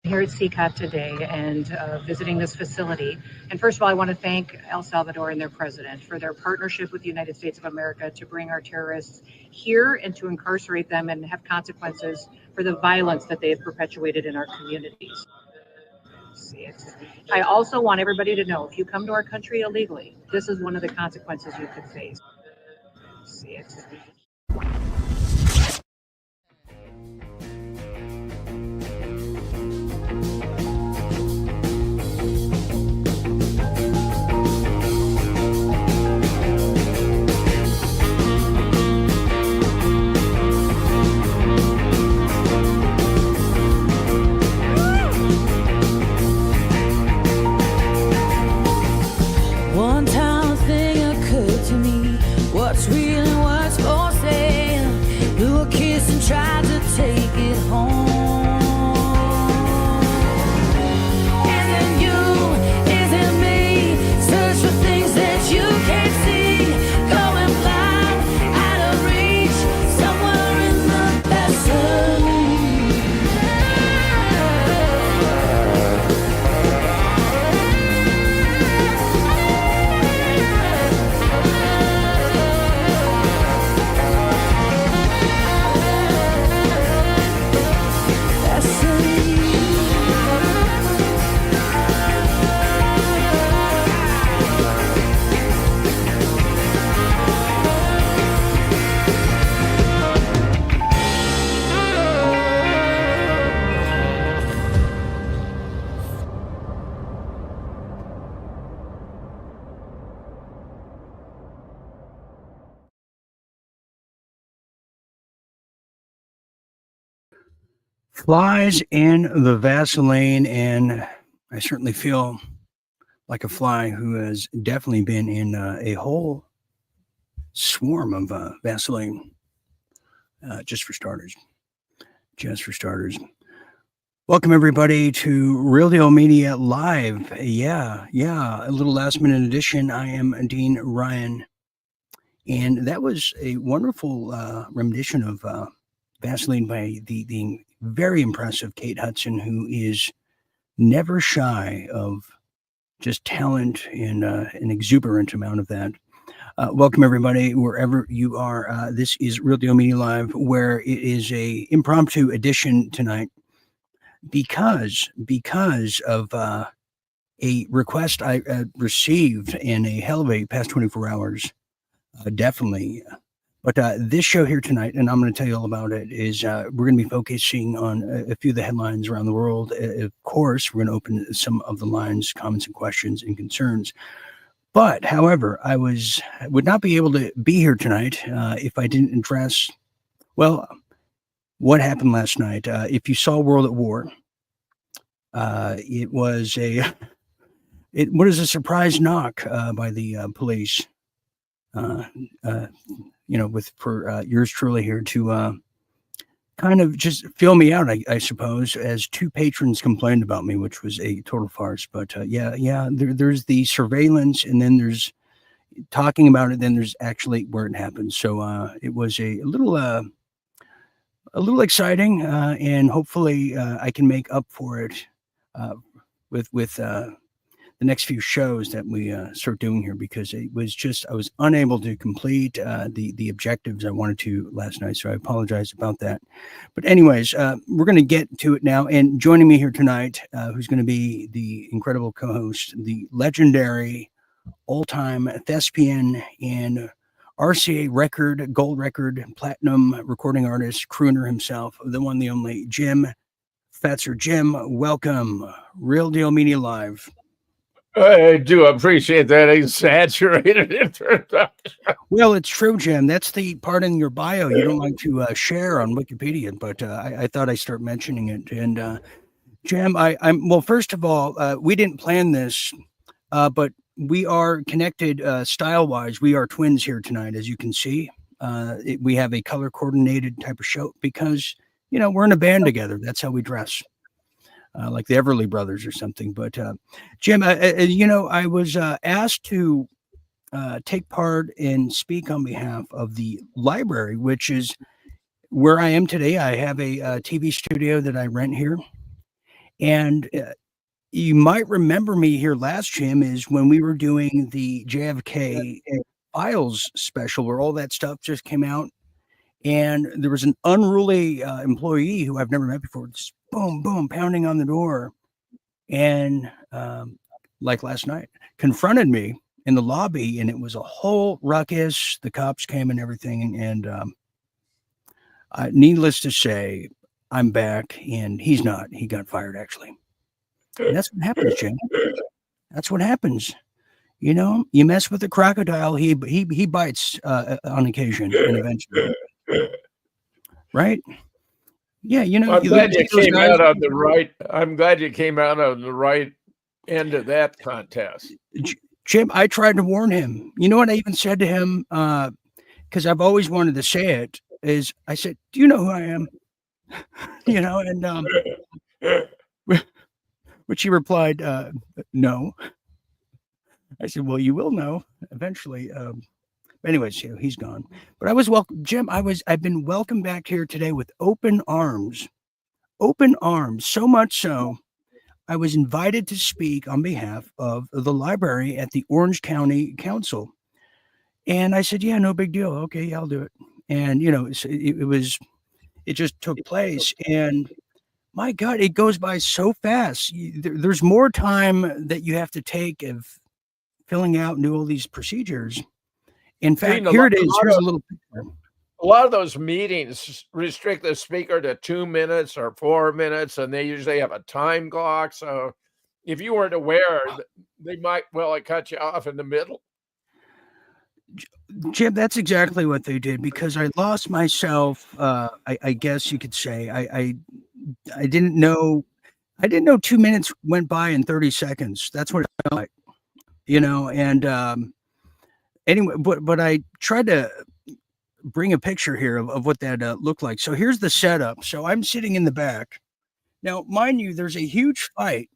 Here at CCOT today and visiting this facility. And first of all, I want to thank El Salvador and their president for their partnership with the United States of America to bring our terrorists here and to incarcerate them and have consequences for the violence that they have perpetuated in our communities. I also want everybody to know if you come to our country illegally, this is one of the consequences you could face. One time thing occurred to me, what's real and what's for sale. Blew a kiss and tried to take it home. Isn't you, isn't me, search for things that you can't see. Going blind, out of reach, somewhere in the desert. Flies in the Vaseline, and I certainly feel like a fly who has definitely been in a whole swarm of Vaseline, just for starters. Just for starters. Welcome, everybody, to Real Deal Media Live. Yeah, a little last-minute edition. I am Dean Ryan, and that was a wonderful rendition of Vaseline by the very impressive Kate Hudson, who is never shy of just talent and an exuberant amount of that. Welcome, everybody, wherever you are. This is Real Deal Media Live, where it is a impromptu edition tonight because of a request I received in a hell of a past 24 hours, definitely. But this show here tonight, and I'm going to tell you all about it, is we're going to be focusing on a few of the headlines around the world. Of course, we're going to open some of the lines, comments, and questions and concerns. But, however, I would not be able to be here tonight if I didn't address, well, what happened last night. If you saw World at War, it was what is a surprise knock by the police. For yours truly here to kind of just fill me out, I suppose, as two patrons complained about me, which was a total farce. But there's the surveillance, and then there's talking about it, then there's actually where it happened. So it was a little exciting, and hopefully I can make up for it with the next few shows that we start doing here, because it was just, I was unable to complete the objectives I wanted to last night. So I apologize about that. But anyways, we're going to get to it now. And joining me here tonight, who's going to be the incredible co-host, the legendary all-time thespian and RCA record, gold record, platinum recording artist, crooner himself, the one, the only, Jim Fetzer. Jim, welcome. Real Deal Media Live. I do appreciate that exaggerated introduction. Well, it's true, Jim. That's the part in your bio you don't like to share on Wikipedia, but I thought I'd start mentioning it. And Jim, well, first of all, we didn't plan this, but we are connected style-wise. We are twins here tonight, as you can see. We have a color-coordinated type of show because, we're in a band together. That's how we dress. Like the Everly Brothers or something. But Jim, I was asked to take part and speak on behalf of the library, which is where I am today. I have a TV studio that I rent here. And you might remember me here last, Jim, is when we were doing the JFK Files special where all that stuff just came out. And there was an unruly employee who I've never met before, just boom, boom, pounding on the door. And like last night, confronted me in the lobby, and it was a whole ruckus. The cops came and everything. And needless to say, I'm back, and he's not. He got fired, actually. And that's what happens, Jim. That's what happens. You know, you mess with a crocodile, he bites on occasion and eventually. Right? Yeah, you know. I'm glad you came out on the right. I'm glad you came out on the right end of that contest. Jim, I tried to warn him. You know what I even said to him? Because I've always wanted to say it. Is I said, "Do you know who I am?" You know, and which he replied, "No." I said, "Well, you will know eventually." Anyways, you know, he's gone. But I was welcome, Jim. I've been welcomed back here today with open arms. Open arms. So much so, I was invited to speak on behalf of the library at the Orange County Council. And I said, "Yeah, no big deal. Okay, yeah, I'll do it." And you know, it just took place. And my God, it goes by so fast. There's more time that you have to take of filling out and do all these procedures. In fact, here it is. Here's a little picture. A lot of those meetings restrict the speaker to 2 minutes or 4 minutes, and they usually have a time clock. So if you weren't aware, they might well have cut you off in the middle. Jim, that's exactly what they did, because I lost myself. I guess you could say I didn't know. I didn't know 2 minutes went by in 30 seconds. That's what it felt like, you know. And anyway, but I tried to bring a picture here of what that looked like. So here's the setup. So I'm sitting in the back. Now, mind you, there's a huge fight.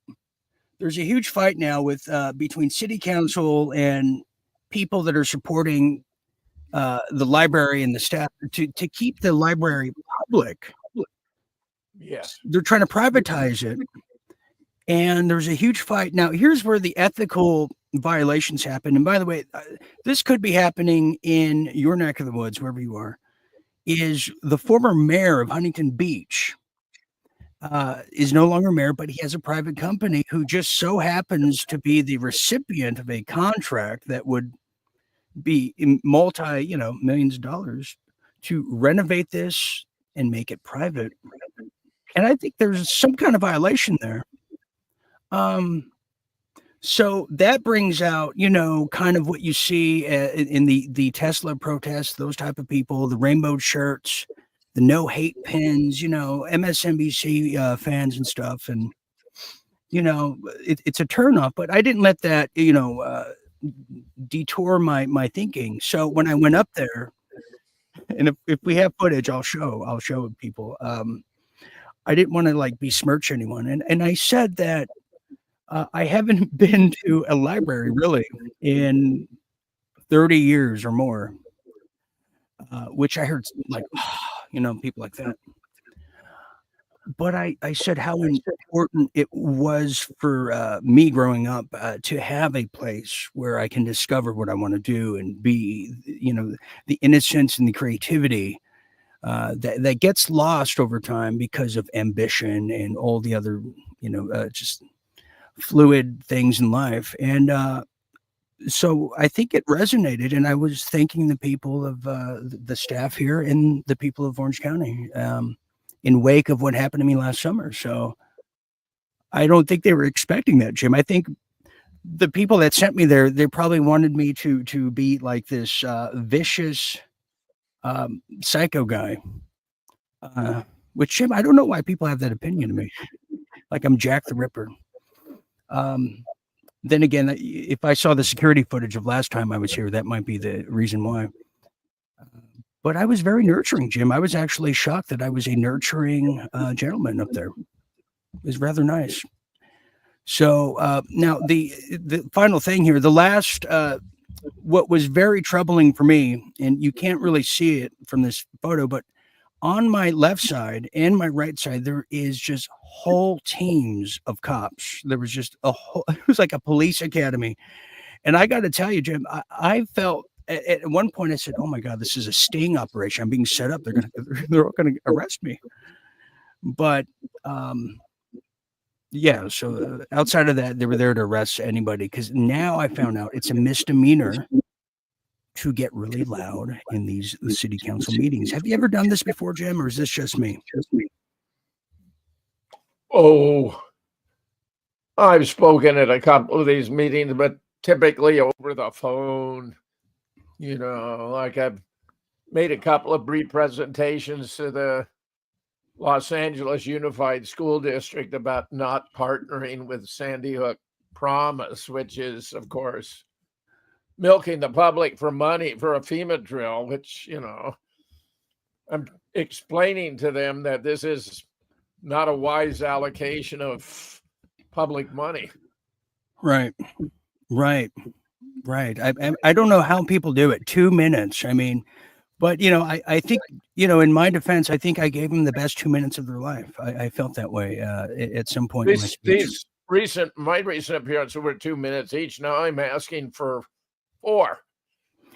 There's a huge fight now with between city council and people that are supporting the library and the staff to keep the library public. Yes. They're trying to privatize it. And there's a huge fight. Now, here's where the ethical violations happen. And by the way, this could be happening in your neck of the woods, wherever you are, is the former mayor of Huntington Beach is no longer mayor, but he has a private company who just so happens to be the recipient of a contract that would be multi, millions of dollars to renovate this and make it private. And I think there's some kind of violation there. So that brings out, kind of what you see in the Tesla protests, those type of people, the rainbow shirts, the no hate pins, MSNBC fans and stuff. And, it's a turnoff, but I didn't let that, detour my thinking. So when I went up there, and if we have footage, I'll show people. I didn't want to besmirch anyone. And I said that I haven't been to a library really in 30 years or more, which I heard people like that. But I said how important it was for me growing up to have a place where I can discover what I want to do and be, the innocence and the creativity that gets lost over time because of ambition and all the other, just fluid things in life. And so I think it resonated, and I was thanking the people of the staff here and the people of Orange County in wake of what happened to me last summer. So I don't think they were expecting that, Jim. I think the people that sent me there, they probably wanted me to be like this vicious psycho guy, which, Jim, I don't know why people have that opinion of me, like I'm Jack the Ripper. Then again, if I saw the security footage of last time I was here, that might be the reason why. But I was very nurturing, Jim. I was actually shocked that I was a nurturing gentleman up there. It was rather nice. So now the final thing here, the last, what was very troubling for me, and you can't really see it from this photo, but on my left side and my right side, there is just whole teams of cops. There was just it was like a police academy. And I got to tell you, Jim, I felt at one point I said, "Oh my God, this is a sting operation. I'm being set up. They're all going to arrest me." But yeah, so outside of that, they were there to arrest anybody because now I found out it's a misdemeanor to get really loud in these city council meetings. Have you ever done this before, Jim, or is this just me? Oh, I've spoken at a couple of these meetings, but typically over the phone. Like I've made a couple of brief presentations to the Los Angeles Unified School District about not partnering with Sandy Hook Promise, which is, of course, milking the public for money for a FEMA drill, which, I'm explaining to them that this is not a wise allocation of public money. Right. I don't know how people do it. 2 minutes. I mean, but I think, in my defense, I think I gave them the best 2 minutes of their life. I felt that way at some point in my speech. My recent appearances were 2 minutes each. Now I'm asking for 4.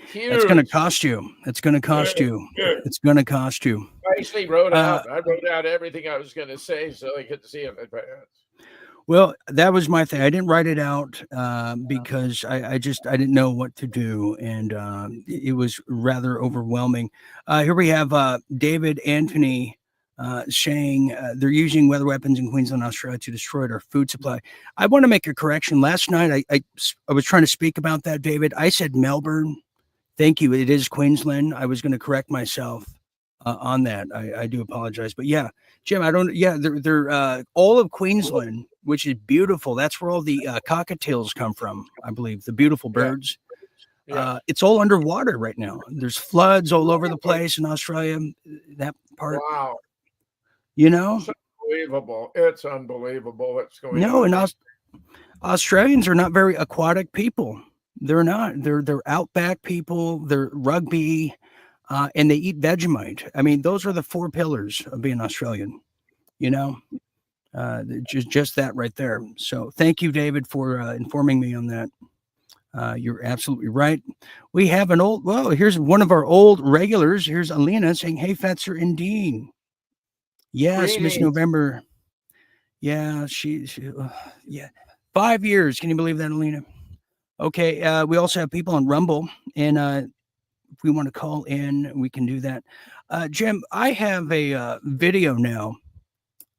Huge. It's going to cost you. It's going to cost you. It's going to cost you. I actually wrote out everything I was going to say so they could see it. Well, that was my thing. I didn't write it out because I didn't know what to do, and it was rather overwhelming. Here we have David Anthony saying they're using weather weapons in Queensland, Australia to destroy our food supply. I want to make a correction. Last night, I was trying to speak about that, David. I said Melbourne. Thank you. It is Queensland. I was going to correct myself on that. I do apologize. But yeah, Jim, they're all of Queensland, which is beautiful. That's where all the cockatiels come from, I believe, the beautiful birds. Yeah. It's all underwater right now. There's floods all over the place in Australia. That part. Wow. It's unbelievable. It's unbelievable what's going on. No, and Australians are not very aquatic people. They're not. They're outback people. They're rugby, and they eat Vegemite. I mean, those are the 4 pillars of being Australian. Just that right there. So thank you, David, for informing me on that. You're absolutely right. We have here's one of our old regulars. Here's Alina saying, "Hey, Fetzer and Dean." Yes, Miss November. Yeah, she 5 years. Can you believe that, Alina? Okay. We also have people on Rumble, and if we want to call in, we can do that. Jim, I have a video now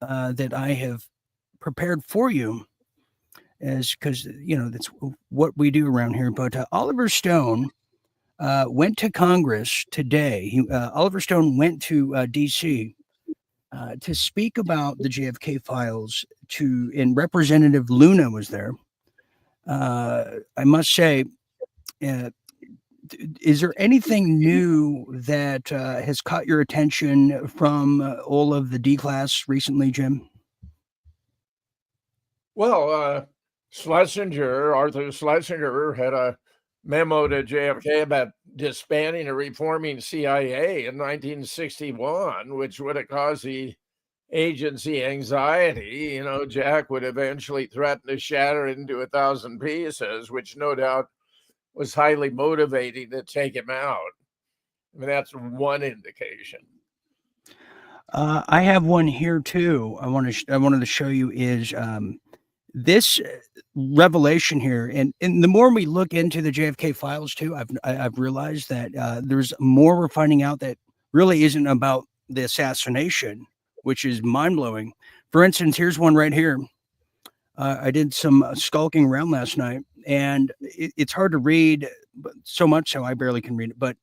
that I have prepared for you, because that's what we do around here. But Oliver Stone went to Congress today. Oliver Stone went to D.C. To speak about the JFK files. And Representative Luna was there. I must say, is there anything new that has caught your attention from all of the D-class recently, Jim? Well, Arthur Schlesinger had a memo to JFK about disbanding or reforming CIA in 1961, which would have caused the agency anxiety. Jack would eventually threaten to shatter it into 1,000 pieces, which no doubt was highly motivating to take him out. I mean, that's one indication. I have one here too. I wanted to show you is this revelation here, and the more we look into the JFK files too, I've realized that there's more we're finding out that really isn't about the assassination, which is mind blowing. For instance, here's one right here. I did some skulking around last night, and it's hard to read, but so much so I barely can read it. But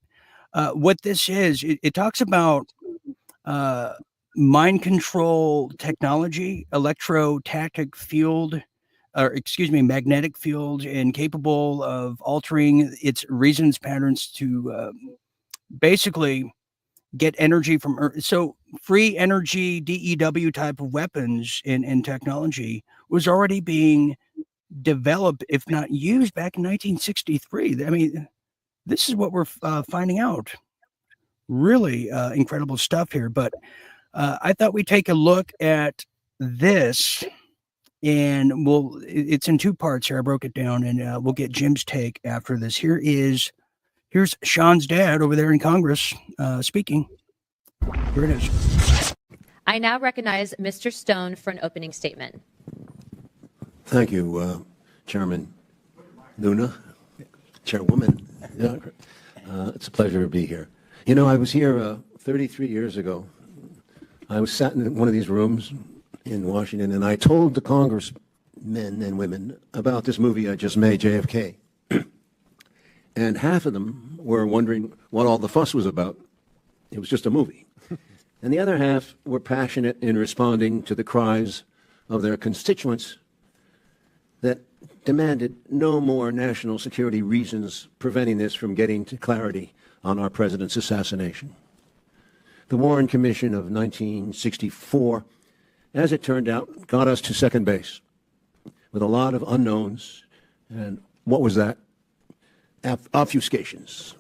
what this is, it talks about mind control technology, magnetic field, and capable of altering its resonance patterns to basically get energy from Earth. So free energy, DEW type of weapons and technology was already being developed, if not used, back in 1963. I mean, this is what we're finding out. really incredible stuff here. But I thought we'd take a look at this, and it's in two parts here. I broke it down, and we'll get Jim's take after this. Here's Sean's dad over there in Congress speaking. Here it is. I now recognize Mr. Stone for an opening statement. Thank you, Chairman Luna, Chairwoman. Yeah, it's a pleasure to be here. You know, I was here 33 years ago. I was sat in one of these rooms in Washington, and I told the congressmen and women about this movie I just made, JFK. And half of them were wondering what all the fuss was about. It was just a movie. And the other half were passionate in responding to the cries of their constituents that demanded no more national security reasons preventing this from getting to clarity on our president's assassination. The Warren Commission of 1964, as it turned out, got us to second base with a lot of unknowns. And what was that? Obfuscations.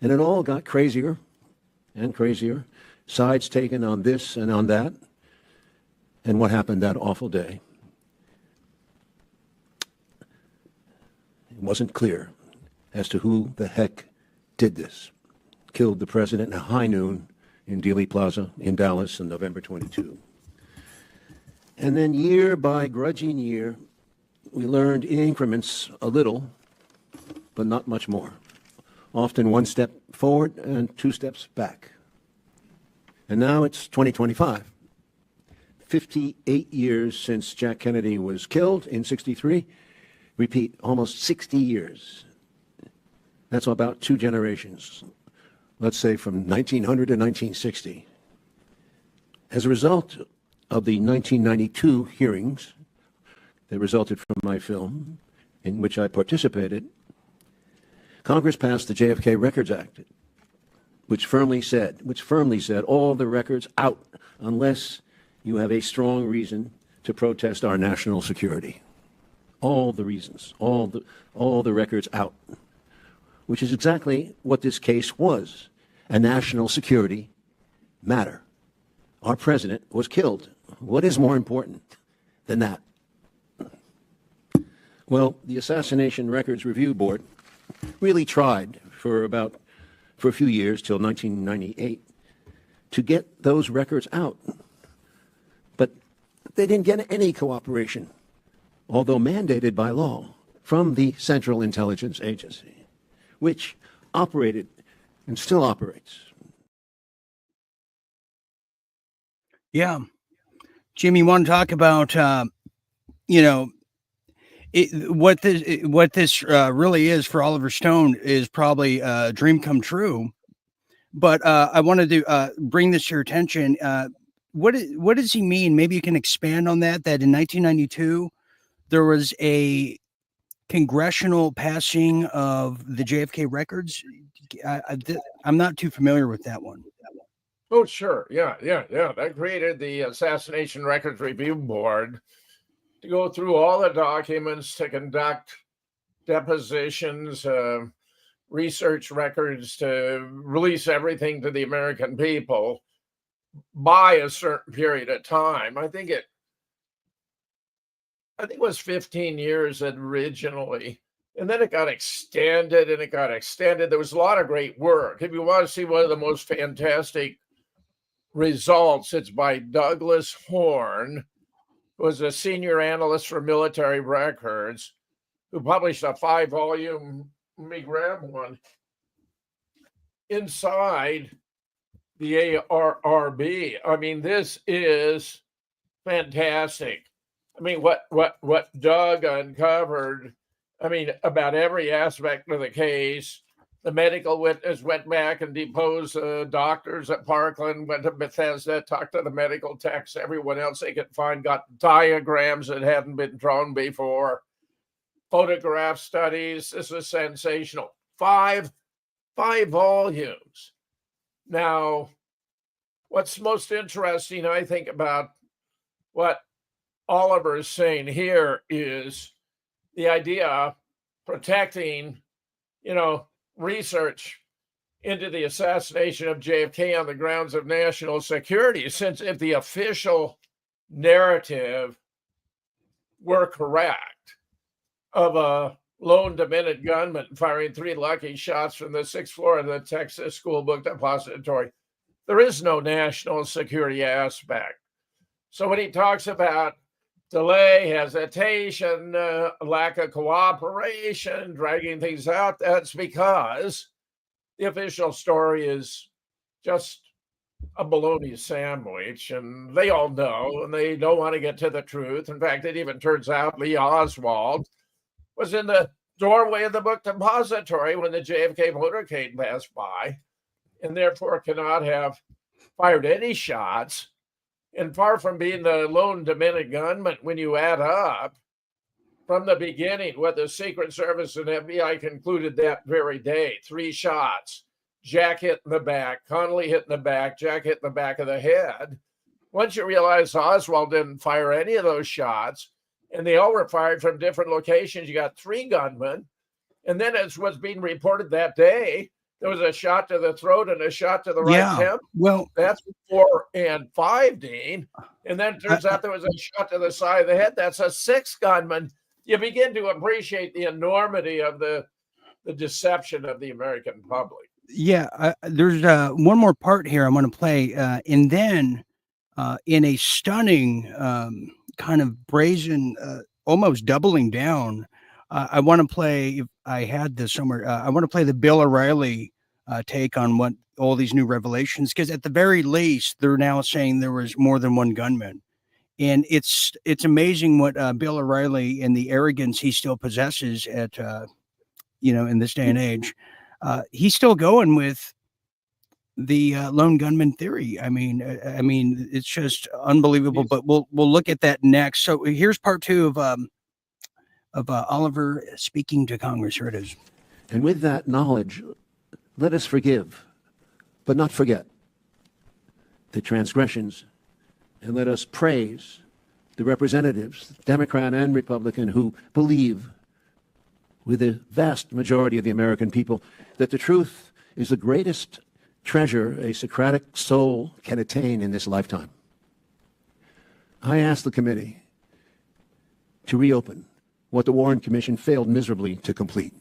And it all got crazier and crazier, sides taken on this and on that. And what happened that awful day? It wasn't clear as to who the heck did this. Killed the president at high noon in Dealey Plaza in Dallas on November 22. And then year by grudging year, we learned in increments a little, but not much more. Often one step forward and two steps back. And now it's 2025. 58 years since Jack Kennedy was killed in 63. Repeat, almost 60 years. That's about two generations. Let's say from 1900 to 1960. As a result of the 1992 hearings that resulted from my film, in which I participated, Congress passed the JFK Records Act, which firmly said all the records out unless you have a strong reason to protest our national security. All the reasons, all the records out, which is exactly what this case was, a national security matter. Our president was killed. What is more important than that? Well, the Assassination Records Review Board really tried for a few years, till 1998, to get those records out. But they didn't get any cooperation, although mandated by law, from the Central Intelligence Agency, which operated and still operates. Yeah. Jim, you want to talk about, what this really is for Oliver Stone is probably a dream come true. But I wanted to bring this to your attention. What does he mean? Maybe you can expand on that in 1992, there was a congressional passing of the JFK records. I'm not too familiar with that one. Oh, sure. Yeah. That created the Assassination Records Review Board to go through all the documents, to conduct depositions, research records, to release everything to the American people by a certain period of time. I think it was 15 years originally, and then it got extended and it got extended. There was a lot of great work. If you want to see one of the most fantastic results, it's by Douglas Horn, who was a senior analyst for military records, who published a 5-volume, let me grab one, inside the ARRB. I mean, this is fantastic. I mean, what Doug uncovered, I mean, about every aspect of the case. The medical witness went back and deposed doctors at Parkland, went to Bethesda, talked to the medical techs, everyone else they could find, got diagrams that hadn't been drawn before, photograph studies. This is sensational. Five volumes. Now, what's most interesting, I think, about what Oliver is saying here is the idea of protecting, research into the assassination of JFK on the grounds of national security, since if the official narrative were correct of a lone demented gunman firing 3 lucky shots from the 6th floor of the Texas School Book Depository, there is no national security aspect. So when he talks about delay, hesitation, lack of cooperation, dragging things out, that's because the official story is just a bologna sandwich, and they all know, and they don't want to get to the truth. In fact, it even turns out Lee Oswald was in the doorway of the book depository when the JFK motorcade passed by, and therefore cannot have fired any shots. And far from being the lone demented gunman, when you add up from the beginning what the Secret Service and FBI concluded that very day, 3 shots, Jack hit in the back, Connolly hit in the back, Jack hit in the back of the head. Once you realize Oswald didn't fire any of those shots, and they all were fired from different locations, you got 3 gunmen. And then, as was being reported that day, there was a shot to the throat and a shot to the right temple. Well, That's 4 and 5, Dean. And then it turns out there was a shot to the side of the head. That's a 6th gunman. You begin to appreciate the enormity of the deception of the American public. yeah, there's one more part here I want to play. And then in a stunning kind of brazen, almost doubling down, I want to play, if I had this somewhere, I want to play the Bill O'Reilly take on what all these new revelations, because at the very least, they're now saying there was more than one gunman. And it's amazing what Bill O'Reilly and the arrogance he still possesses at, in this day and age. He's still going with the lone gunman theory. I mean, it's just unbelievable. But we'll look at that next. So here's part 2 of Oliver speaking to Congress. Here it is. And with that knowledge, let us forgive, but not forget the transgressions, and let us praise the representatives, Democrat and Republican, who believe with the vast majority of the American people that the truth is the greatest treasure a Socratic soul can attain in this lifetime. I ask the committee to reopen what the Warren Commission failed miserably to complete.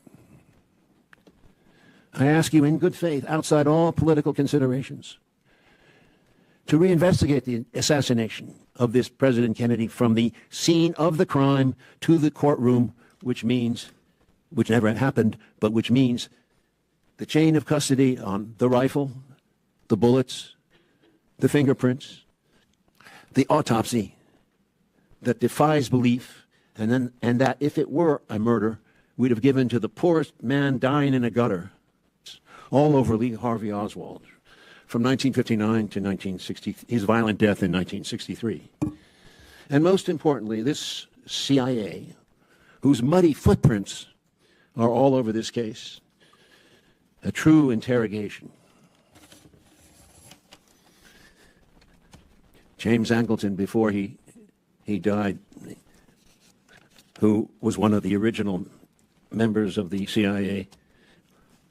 I ask you in good faith, outside all political considerations, to reinvestigate the assassination of this President Kennedy from the scene of the crime to the courtroom, which never happened, but which means the chain of custody on the rifle, the bullets, the fingerprints, the autopsy that defies belief, and that if it were a murder, we'd have given to the poorest man dying in a gutter, all over Lee Harvey Oswald, from 1959 to 1960, his violent death in 1963. And most importantly, this CIA, whose muddy footprints are all over this case, a true interrogation. James Angleton, before he died, who was one of the original members of the CIA,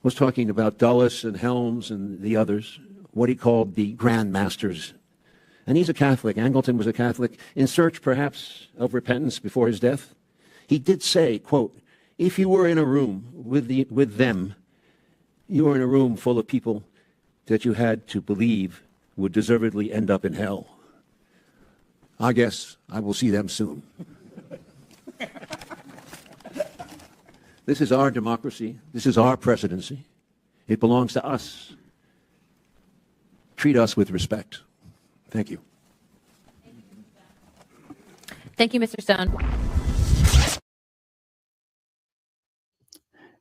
was talking about Dulles and Helms and the others, what he called the Grand Masters. And he's a Catholic. Angleton was a Catholic, in search perhaps of repentance before his death. He did say, quote, if you were in a room with them, you were in a room full of people that you had to believe would deservedly end up in hell. I guess I will see them soon. This is our democracy. This is our presidency. It belongs to us. Treat us with respect. Thank you. Thank you, Mr. Stone.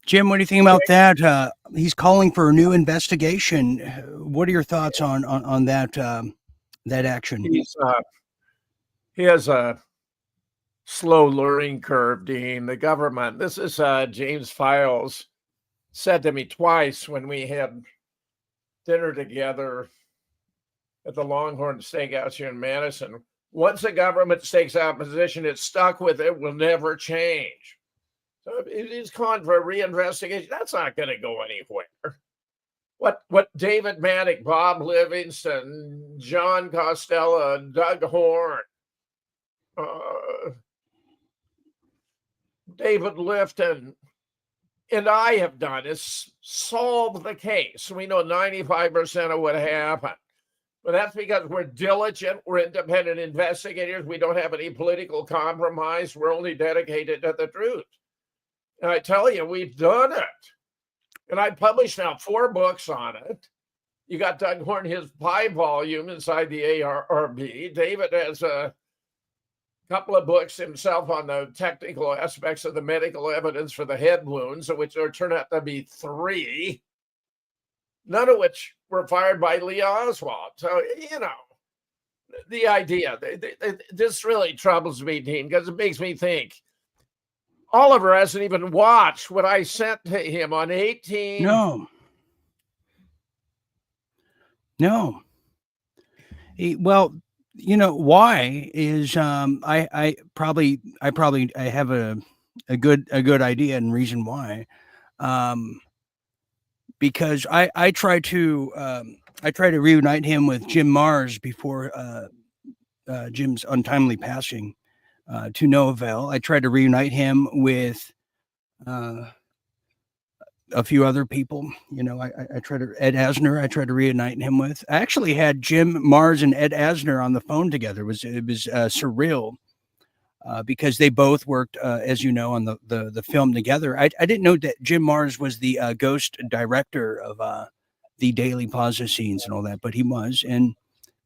Jim, what do you think about that? He's calling for a new investigation. What are your thoughts on that action? He has a slow learning curve, Dean. The government, this is James Files said to me twice when we had dinner together at the Longhorn Steakhouse here in Madison. Once the government stakes out a position, it's stuck with it, will never change. So if he's calling for a reinvestigation, that's not going to go anywhere. what David Maddock, Bob Livingston, John Costello, Doug Horn, uh, David Lifton, and I have done is solve the case. We know 95% of what happened. But that's because we're diligent, we're independent investigators, we don't have any political compromise, we're only dedicated to the truth. And I tell you, we've done it. And I published now 4 books on it. You got Doug Horn, his 5 volume inside the ARRB. David has a couple of books himself on the technical aspects of the medical evidence for the head wounds, which there turned out to be 3, none of which were fired by Lee Oswald. So, the idea, this really troubles me, Dean, because it makes me think Oliver hasn't even watched what I sent to him on 18. No. Well, why is I probably have a good idea and reason why. Because I try to reunite him with Jim Mars before Jim's untimely passing, to no avail. I tried to reunite him with a few other people. I tried to Ed Asner. I tried to reunite him with. I actually had Jim Mars and Ed Asner on the phone together. It was surreal. Because they both worked, as you know, on the film together. I didn't know that Jim Mars was the ghost director of the Daily Plaza scenes and all that, but he was. And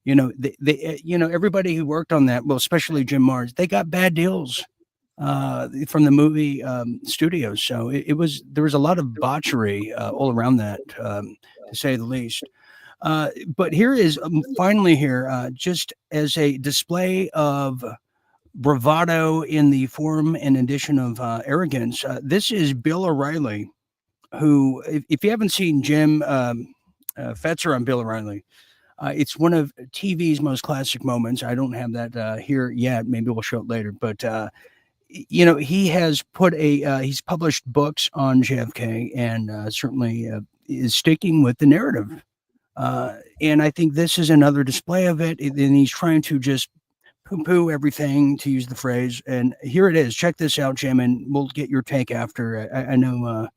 everybody who worked on that, well, especially Jim Mars, they got bad deals from the movie studios. So there was a lot of botchery all around that, to say the least. But here is finally here, just as a display of bravado in the form and addition of arrogance. This is Bill O'Reilly, who, if you haven't seen Jim Fetzer on Bill O'Reilly, it's one of TV's most classic moments. I don't have that here yet. Maybe we'll show it later. But he has he's published books on JFK and certainly is sticking with the narrative. And I think this is another display of it. And he's trying to just poo-poo everything, to use the phrase. And here it is. Check this out, Jim, and we'll get your take after. I know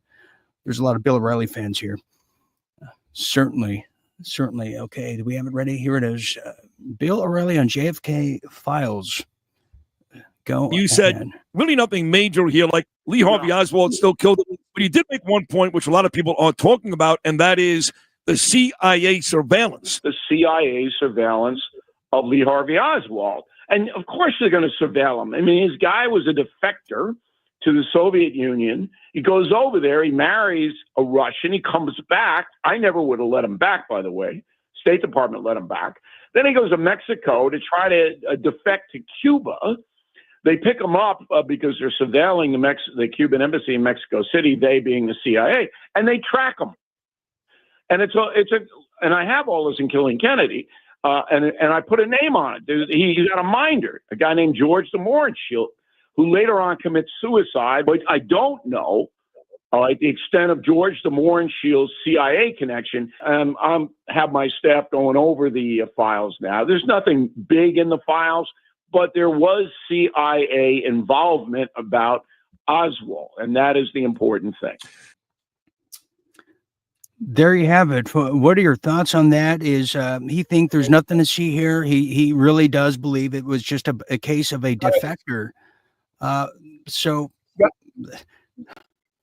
there's a lot of Bill O'Reilly fans here. Certainly. Okay, do we have it ready? Here it is. Bill O'Reilly on JFK Files. Go. You said really nothing major here, like Lee Harvey Oswald still killed him. But he did make one point, which a lot of people are talking about, and that is the CIA surveillance. The CIA surveillance of Lee Harvey Oswald. And of course they're going to surveil him. I mean, his guy was a defector to the Soviet Union. He goes over there, he marries a Russian, he comes back. I never would have let him back, by the way. State Department let him back. Then he goes to Mexico to try to defect to Cuba. They pick him up because they're surveilling the Cuban embassy in Mexico City, they being the CIA, and they track him. And and I have all this in Killing Kennedy. And I put a name on it. He got a minder, a guy named George the Mohrenschildt, who later on commits suicide. But I don't know the extent of George the Mohrenschildt's CIA connection. I have my staff going over the files now. There's nothing big in the files, but there was CIA involvement about Oswald, and that is the important thing. There you have it. What are your thoughts on that? Is he think there's nothing to see here? He really does believe it was just a case of a defector. So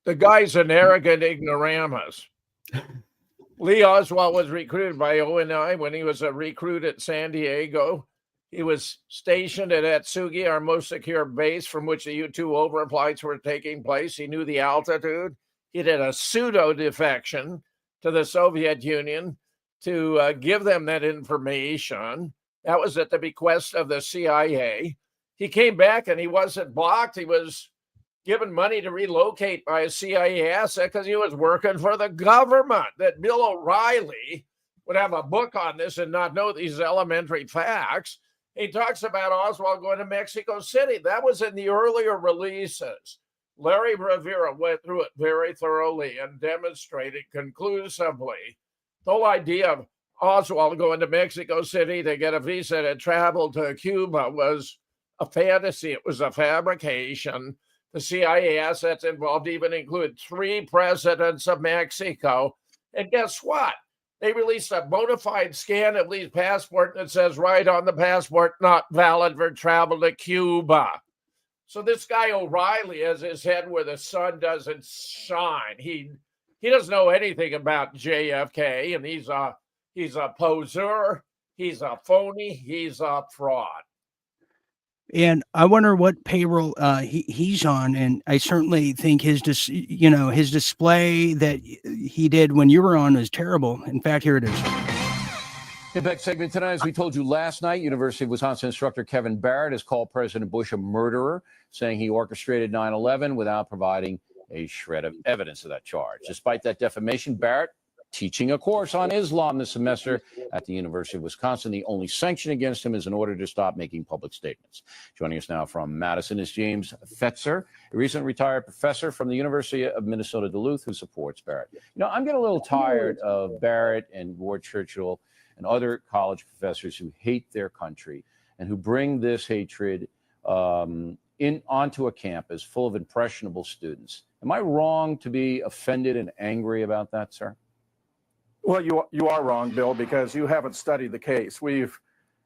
the guy's an arrogant ignoramus. Lee Oswald was recruited by ONI when he was a recruit at San Diego. He was stationed at Atsugi, our most secure base from which the U-2 overflights were taking place. He knew the altitude. He did a pseudo defection to the Soviet Union to give them that information. That was at the bequest of the CIA. He came back and he wasn't blocked. He was given money to relocate by a CIA asset because he was working for the government. That Bill O'Reilly would have a book on this and not know these elementary facts. He talks about Oswald going to Mexico City. That was in the earlier releases. Larry Rivera went through it very thoroughly and demonstrated conclusively The whole idea of Oswald going to Mexico City to get a visa to travel to Cuba was a fantasy. It was a fabrication. The CIA assets involved even include 3 presidents of Mexico. And guess what? They released a bona fide scan of Lee's passport, and it says right on the passport, not valid for travel to Cuba. So this guy O'Reilly has his head where the sun doesn't shine. He doesn't know anything about JFK, and he's a poser, he's a phony, he's a fraud. And I wonder what payroll he's on. And I certainly think his display that he did when you were on was terrible. In fact, here it is. Impact segment tonight, as we told you last night, University of Wisconsin instructor Kevin Barrett has called President Bush a murderer, saying he orchestrated 9/11 without providing a shred of evidence of that charge. Despite that defamation, Barrett teaching a course on Islam this semester at the University of Wisconsin. The only sanction against him is an order to stop making public statements. Joining us now from Madison is James Fetzer, a recent retired professor from the University of Minnesota Duluth who supports Barrett. I'm getting a little tired of Barrett and Ward Churchill and other college professors who hate their country and who bring this hatred onto a campus full of impressionable students. Am I wrong to be offended and angry about that, sir? Well, you are wrong, Bill, because you haven't studied the case. We've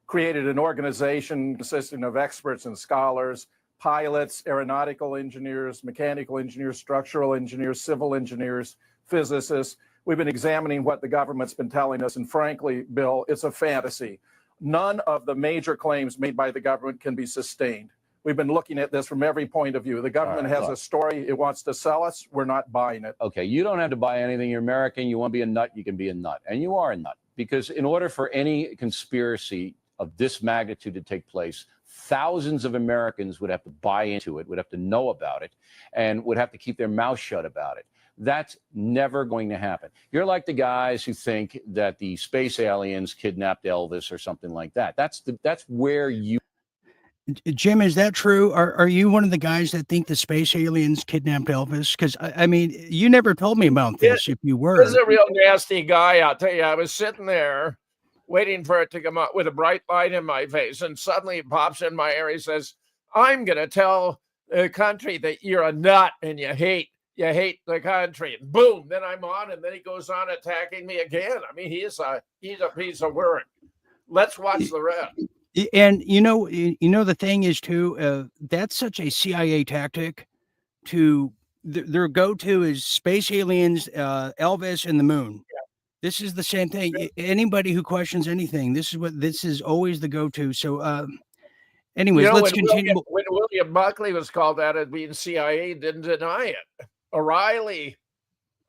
created an organization consisting of experts and scholars, pilots, aeronautical engineers, mechanical engineers, structural engineers, civil engineers, physicists. We've been examining what the government's been telling us, and frankly, Bill, it's a fantasy. None of the major claims made by the government can be sustained. We've been looking at this from every point of view. The government has a story it wants to sell us. We're not buying it. Okay, you don't have to buy anything. You're American. You want to be a nut, you can be a nut. And you are a nut. Because in order for any conspiracy of this magnitude to take place, thousands of Americans would have to buy into it, would have to know about it, and would have to keep their mouth shut about it. That's never going to happen. You're like the guys who think that the space aliens kidnapped Elvis or something like that. That's where you... Jim, is that true? Are you one of the guys that think the space aliens kidnapped Elvis? Because I mean, you never told me about this. If you were, This is a real nasty guy. I'll tell you. I was sitting there waiting for it to come up with a bright light in my face, and suddenly it pops in my ear. He says, "I'm going to tell the country that you're a nut and you hate the country." And boom, then I'm on, and then he goes on attacking me again. I mean, he's a piece of work. Let's watch the rest. And the thing is too, that's such a CIA tactic. To their go-to is space aliens, Elvis, and the moon. Yeah. This is the same thing. Anybody who questions anything, this is always the go-to. So, anyways, let's continue. When William Buckley was called out as being CIA, didn't deny it. O'Reilly,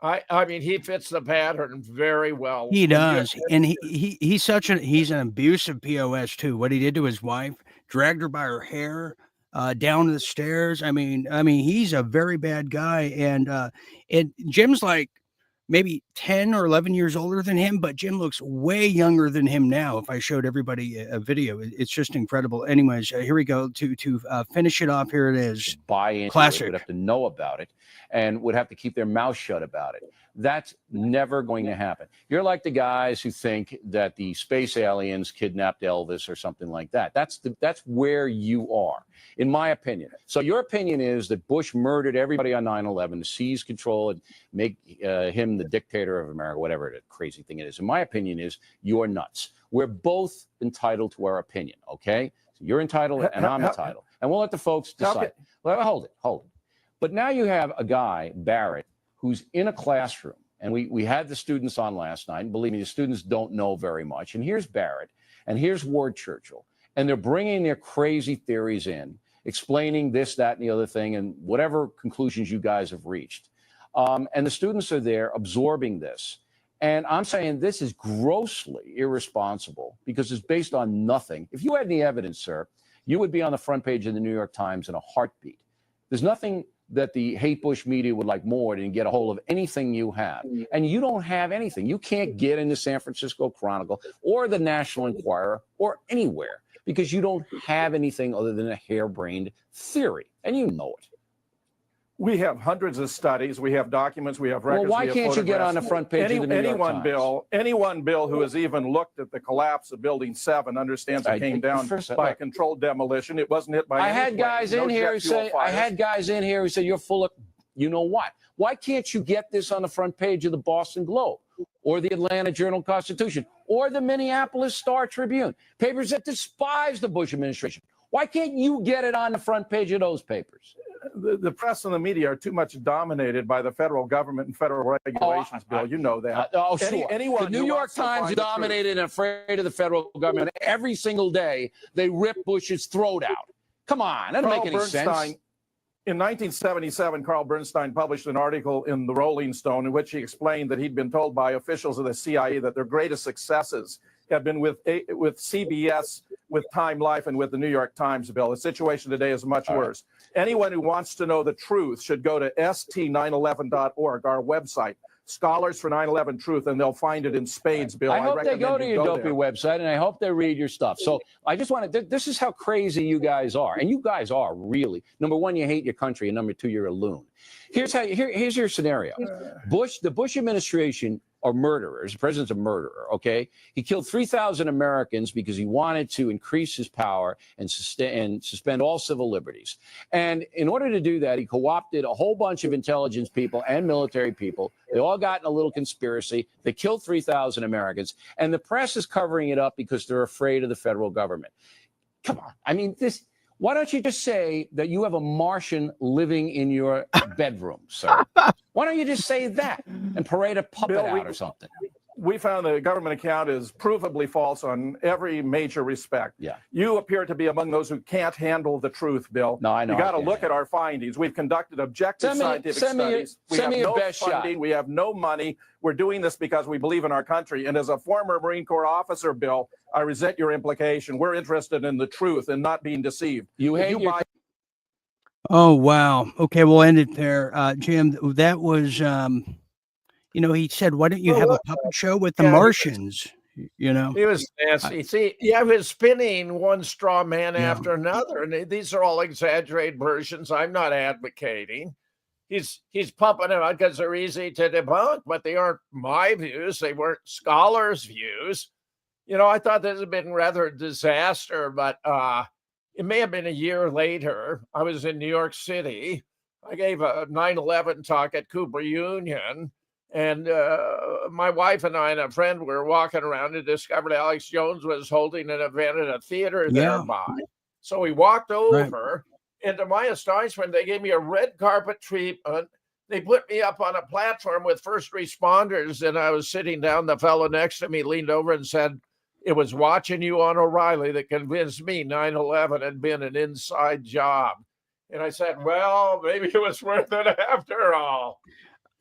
I mean, he fits the pattern very well. He does, and he's an abusive POS too. What he did to his wife, dragged her by her hair down the stairs. I mean, he's a very bad guy, and Jim's like maybe 10 or 11 years older than him, but Jim looks way younger than him now. If I showed everybody a video, it's just incredible. Anyways, here we go to finish it off. Here it is. Buy into Classic. it, would have to know about it, and would have to keep their mouth shut about it. That's never going to happen. You're like the guys who think that the space aliens kidnapped Elvis or something like that. That's where you are, in my opinion. So your opinion is that Bush murdered everybody on 9/11 to seize control and make him the dictator of America, whatever the crazy thing it is. And my opinion is you're nuts. We're both entitled to our opinion, okay? So you're entitled and I'm entitled. And we'll let the folks decide. Well, hold it. But now you have a guy, Barrett, who's in a classroom. And we had the students on last night. And believe me, the students don't know very much. And here's Barrett, and here's Ward Churchill. And they're bringing their crazy theories in, explaining this, that, and the other thing, and whatever conclusions you guys have reached. And the students are there absorbing this. And I'm saying this is grossly irresponsible because it's based on nothing. If you had any evidence, sir, you would be on the front page of the New York Times in a heartbeat. There's nothing that the hate Bush media would like more than get a hold of anything you have. And you don't have anything. You can't get in the San Francisco Chronicle or the National Enquirer or anywhere because you don't have anything other than a harebrained theory. And you know it. We have hundreds of studies. We have documents. We have Well, records. why we have can't you get photographs. on the front page of the New York Times? Anyone, Bill, who has even looked at the collapse of Building 7 understands it came down by a controlled demolition. It wasn't hit by I any had plane, guys no in here jet who fuel say, fires. you're full of, you know what? Why can't you get this on the front page of the Boston Globe or the Atlanta Journal-Constitution or the Minneapolis Star Tribune, papers that despise the Bush administration? Why can't you get it on the front page of those papers? The press and the media are too much dominated by the federal government and federal regulations, Bill. You know that. Sure. Anyone the New York Times is dominated and afraid of the federal government. Every single day, they rip Bush's throat out. Come on, that doesn't make any sense. In 1977, Carl Bernstein published an article in the Rolling Stone in which he explained that he'd been told by officials of the CIA that their greatest successes had been with CBS, with Time Life, and with the New York Times, Bill. The situation today is much worse. Anyone who wants to know the truth should go to st911.org, our website, Scholars for 9/11 Truth, and they'll find it in spades, Bill. I hope they go to your dopey there. website, and I hope they read your stuff. So I just want to, this is how crazy you guys are. And you guys are really, number one, you hate your country, and number two, you're a loon. Here's your scenario. The Bush administration are murderers. The president's a murderer, okay? He killed 3,000 Americans because he wanted to increase his power and suspend all civil liberties. And in order to do that, he co-opted a whole bunch of intelligence people and military people. They all got in a little conspiracy. They killed 3,000 Americans. And the press is covering it up because they're afraid of the federal government. Come on. I mean, why don't you just say that you have a Martian living in your bedroom, sir? Why don't you just say that and parade a puppet out or something? We found the government account is provably false on every major respect. Yeah. You appear to be among those who can't handle the truth, Bill. No, I know. You got to look at our findings. We've conducted objective scientific studies. We have no funding. We have no money. We're doing this because we believe in our country. And as a former Marine Corps officer, Bill, I resent your implication. We're interested in the truth and not being deceived. Oh, wow. Okay, we'll end it there. Jim, that was, he said, why don't you have a puppet show with the Martians? He was nasty. See, he was spinning one straw man after another. And these are all exaggerated versions. I'm not advocating. He's pumping them out because they're easy to debunk, but they aren't my views. They weren't scholars' views. I thought this had been rather a disaster, but it may have been a year later. I was in New York City. I gave a 9/11 talk at Cooper Union, and my wife and I and a friend were walking around and discovered Alex Jones was holding an event at a theater nearby. So we walked over, and to my astonishment, they gave me a red carpet treatment. They put me up on a platform with first responders, and I was sitting down. The fellow next to me leaned over and said, "It was watching you on O'Reilly that convinced me 9/11 had been an inside job." And I said, well, maybe it was worth it after all.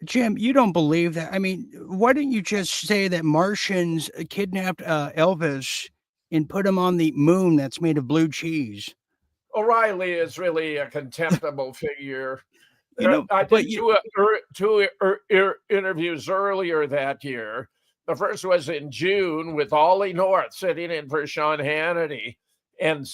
Jim, you don't believe that. I mean, why don't you just say that Martians kidnapped Elvis and put him on the moon that's made of blue cheese? O'Reilly is really a contemptible figure. I did two interviews earlier that year. The first was in June with Ollie North sitting in for Sean Hannity. And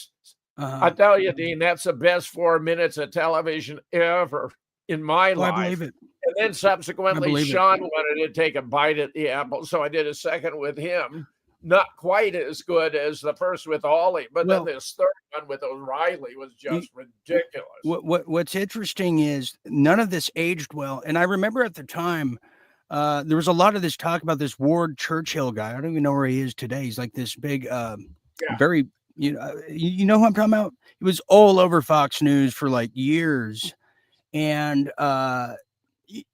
I tell you, Dean, that's the best 4 minutes of television ever in my life. I believe it. And then subsequently, Sean wanted to take a bite at the apple. So I did a second with him. Not quite as good as the first with Ollie, but then this third one with O'Reilly was just ridiculous. What's interesting is none of this aged well. And I remember at the time, there was a lot of this talk about this Ward Churchill guy. I don't even know where he is today. He's like this big, very, you know who I'm talking about? He was all over Fox News for like years. And,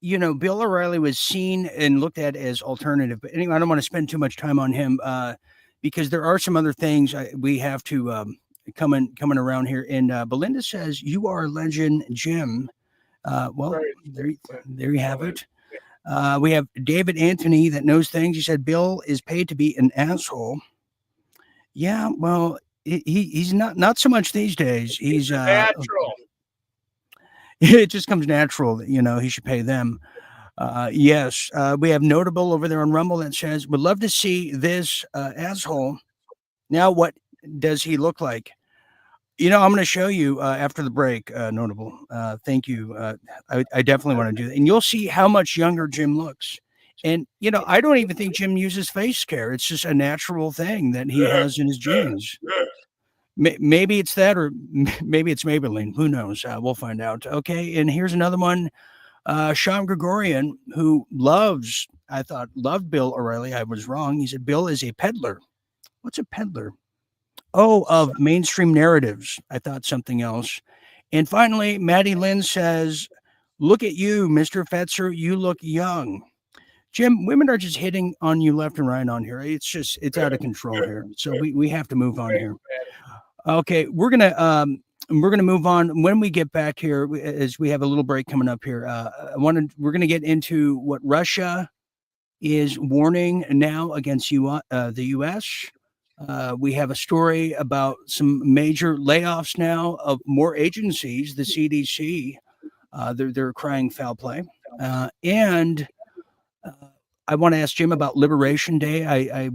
Bill O'Reilly was seen and looked at as alternative. But anyway, I don't want to spend too much time on him because there are some other things we have to coming around here. And Belinda says, "You are a legend, Jim." There you have it. We have David Anthony that knows things. He said, "Bill is paid to be an asshole." Yeah, well, he's not so much these days. He's natural. It just comes natural that, he should pay them. Yes. We have Notable over there on Rumble that says, "Would love to see this asshole. Now, what does he look like?" I'm going to show you after the break, Notable. Thank you. I definitely want to do that. And you'll see how much younger Jim looks. And, I don't even think Jim uses face care. It's just a natural thing that he has in his genes. Maybe it's that, or maybe it's Maybelline. Who knows? We'll find out. Okay. And here's another one. Sean Gregorian, who loved Bill O'Reilly. I was wrong. He said Bill is a peddler. What's a peddler? Oh, of mainstream narratives. I thought something else. And finally, Maddie Lynn says, look at you, Mr. Fetzer. You look young. Jim, women are just hitting on you left and right on here. It's out of control here. So we have to move on here. Okay, we're gonna move on when we get back here, as we have a little break coming up here. We're gonna get into what Russia is warning now against the U.S. We have a story about some major layoffs now of more agencies. The CDC, they're crying foul play, and I want to ask Jim about Liberation Day. I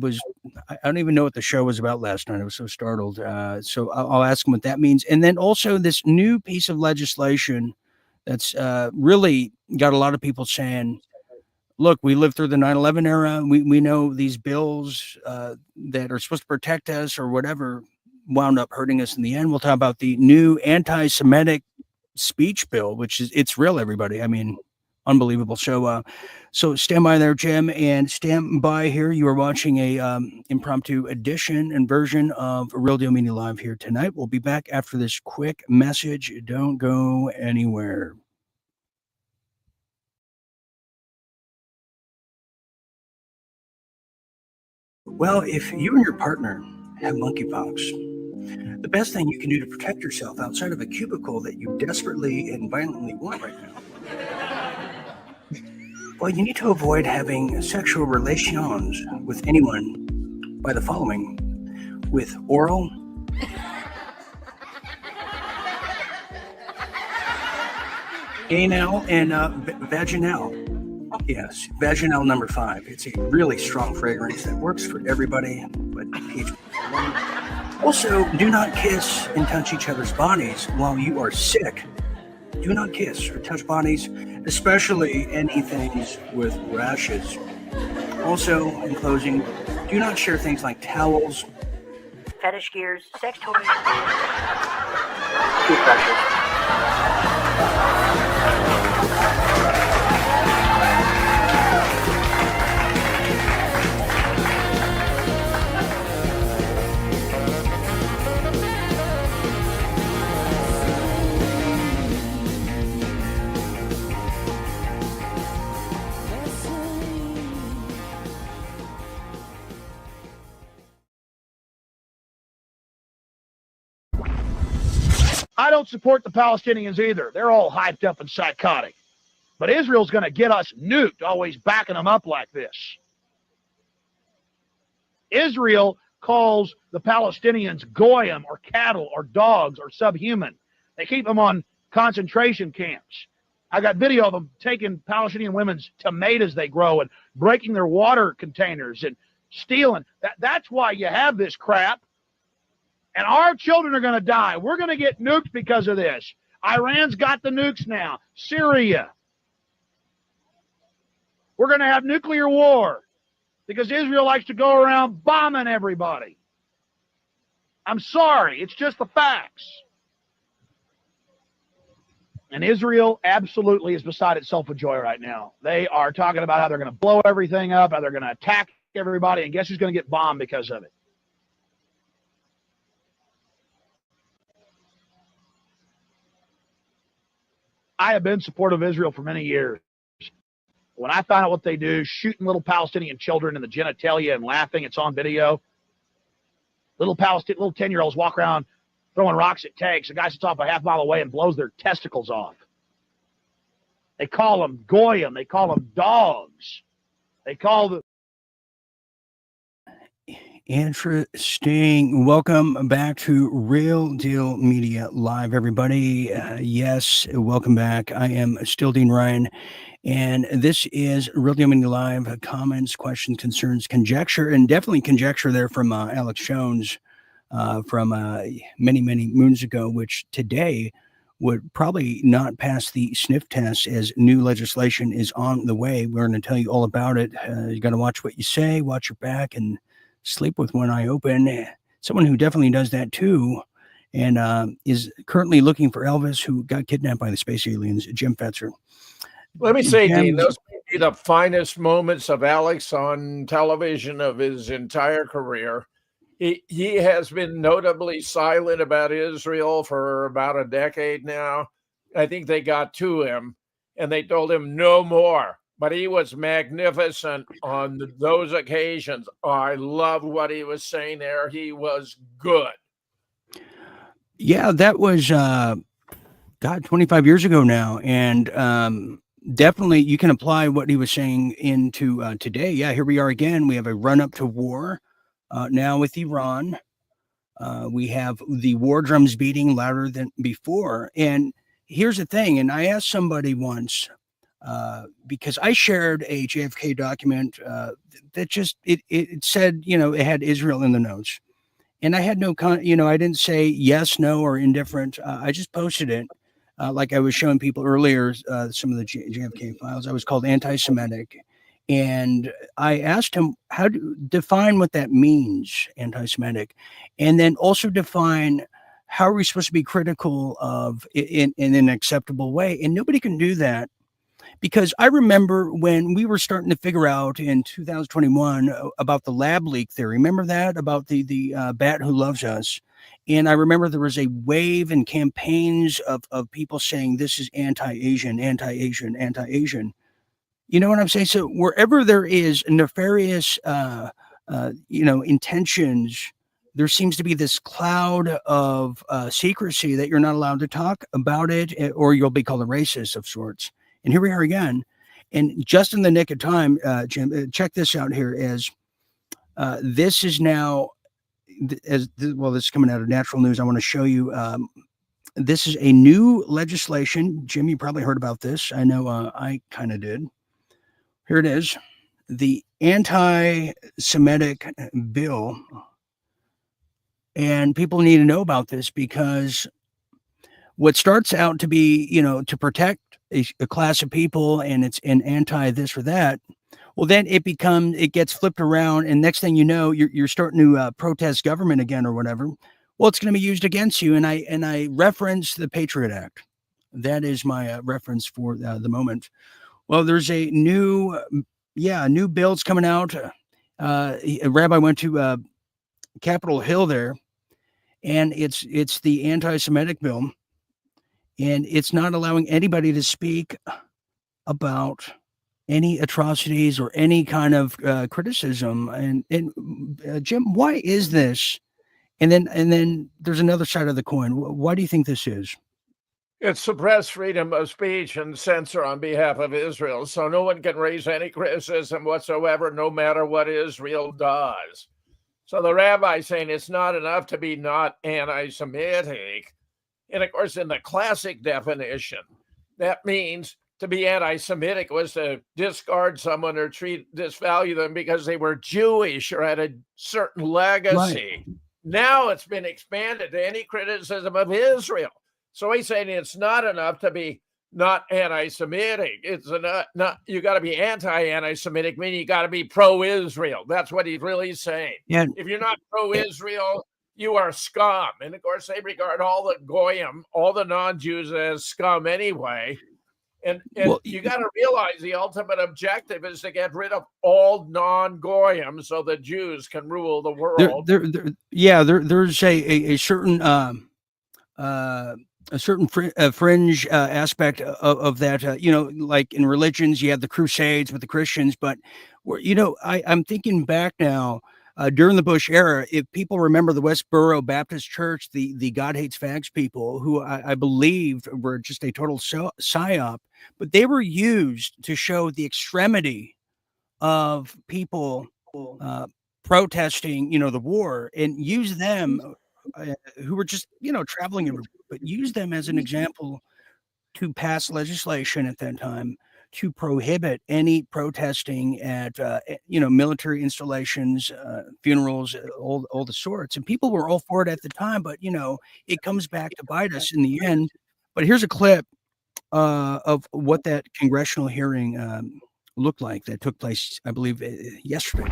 don't even know what the show was about last night. I was so startled. So I'll ask him what that means. And then also this new piece of legislation that's really got a lot of people saying, look, we lived through the 9/11 era. We know these bills that are supposed to protect us or whatever wound up hurting us in the end. We'll talk about the new anti-Semitic speech bill, it's real, everybody. I mean, unbelievable. So stand by there, Jim, and stand by here. You are watching a impromptu edition and version of Real Deal Media Live here tonight. We'll be back after this quick message. Don't go anywhere. Well, if you and your partner have monkeypox, the best thing you can do to protect yourself outside of a cubicle that you desperately and violently want right now, well, you need to avoid having sexual relations with anyone by the following: with oral, anal, and vaginal. Yes, vaginal number 5. It's a really strong fragrance that works for everybody, but also, do not kiss and touch each other's bodies while you are sick. Do not kiss or touch bodies, especially anything with rashes. Also, in closing, do not share things like towels, fetish gears, sex toys, toothbrushes. I don't support the Palestinians either. They're all hyped up and psychotic. But Israel's going to get us nuked, always backing them up like this. Israel calls the Palestinians goyim or cattle or dogs or subhuman. They keep them on concentration camps. I got video of them taking Palestinian women's tomatoes they grow and breaking their water containers and stealing. That's why you have this crap. And our children are going to die. We're going to get nuked because of this. Iran's got the nukes now. Syria. We're going to have nuclear war because Israel likes to go around bombing everybody. I'm sorry. It's just the facts. And Israel absolutely is beside itself with joy right now. They are talking about how they're going to blow everything up, how they're going to attack everybody, and guess who's going to get bombed because of it? I have been supportive of Israel for many years. When I found out what they do, shooting little Palestinian children in the genitalia and laughing, it's on video. Little 10-year-olds walk around throwing rocks at tanks. A guy sits off a half mile away and blows their testicles off. They call them goyim. They call them dogs. They call them... Interesting. Welcome back to Real Deal Media Live, everybody. Yes, welcome back. I am still Dean Ryan, and this is Real Deal Media Live. Comments, questions, concerns, conjecture, and definitely conjecture there from Alex Jones. from many moons ago, which today would probably not pass the sniff test as new legislation is on the way. We're going to tell you all about it. You got to watch what you say, watch your back, and sleep with one eye open. Someone who definitely does that too, and is currently looking for Elvis, who got kidnapped by the space aliens, Jim Fetzer. Let me say, Dean, Jim, those may be the finest moments of Alex on television of his entire career. He has been notably silent about Israel for about a decade now. I think they got to him and they told him no more. But he was magnificent on those occasions. I love what he was saying there. He was good. Yeah, that was 25 years ago now, and definitely you can apply what he was saying into today. Yeah, here we are again. We have a run up to war now with Iran. We have the war drums beating louder than before. And here's the thing. And I asked somebody once, because I shared a JFK document that just it said, it had Israel in the notes, and I had no I didn't say yes, no, or indifferent. I just posted it, like I was showing people earlier, some of the JFK files. I was called anti-Semitic, and I asked him how to define what that means, anti-Semitic, and then also define how are we supposed to be critical of in an acceptable way. And nobody can do that. Because I remember when we were starting to figure out in 2021 about the lab leak theory. Remember that about the bat who loves us? And I remember there was a wave and campaigns of people saying this is anti-Asian, anti-Asian, anti-Asian. You know what I'm saying? So wherever there is nefarious, intentions, there seems to be this cloud of secrecy that you're not allowed to talk about it, or you'll be called a racist of sorts. And here we are again. And just in the nick of time, Jim, check this out here as this is now, this is coming out of Natural News. I want to show you, this is a new legislation. Jim, you probably heard about this. I know I kind of did. Here it is. The anti-Semitic bill. And people need to know about this because what starts out to be, to protect a class of people, and it's an anti this or that. Well, then it gets flipped around, and next thing you know, you're starting to protest government again or whatever. Well, it's going to be used against you, and I reference the Patriot Act. That is my reference for the moment. Well, there's a new bill's coming out. A rabbi went to Capitol Hill there, and it's the anti-Semitic bill. And it's not allowing anybody to speak about any atrocities or any kind of criticism. And Jim, why is this? And then there's another side of the coin. Why do you think this is? It's suppress freedom of speech and censor on behalf of Israel, so no one can raise any criticism whatsoever, no matter what Israel does. So the rabbi saying it's not enough to be not anti-Semitic. And of course, in the classic definition, that means to be anti-Semitic was to discard someone or disvalue them because they were Jewish or had a certain legacy. Right. Now it's been expanded to any criticism of Israel. So he's saying it's not enough to be not anti-Semitic. It's not you got to be anti-Semitic, meaning you got to be pro-Israel. That's what he's really saying. Yeah. If you're not pro-Israel, you are scum. And of course, they regard all the goyim, all the non-Jews, as scum anyway. And you got to realize the ultimate objective is to get rid of all non-goyim so the Jews can rule the world. There's a certain fringe aspect of that. Like in religions, you have the Crusades with the Christians, but I'm thinking back now. During the Bush era, if people remember the Westboro Baptist Church, the God Hates Fags people, who I believed were just a total psyop, but they were used to show the extremity of people protesting, the war, and use them who were just, traveling, but use them as an example to pass legislation at that time to prohibit any protesting at military installations, funerals, all the sorts. And people were all for it at the time, but it comes back to bite us in the end. But here's a clip of what that congressional hearing looked like that took place, I believe, yesterday.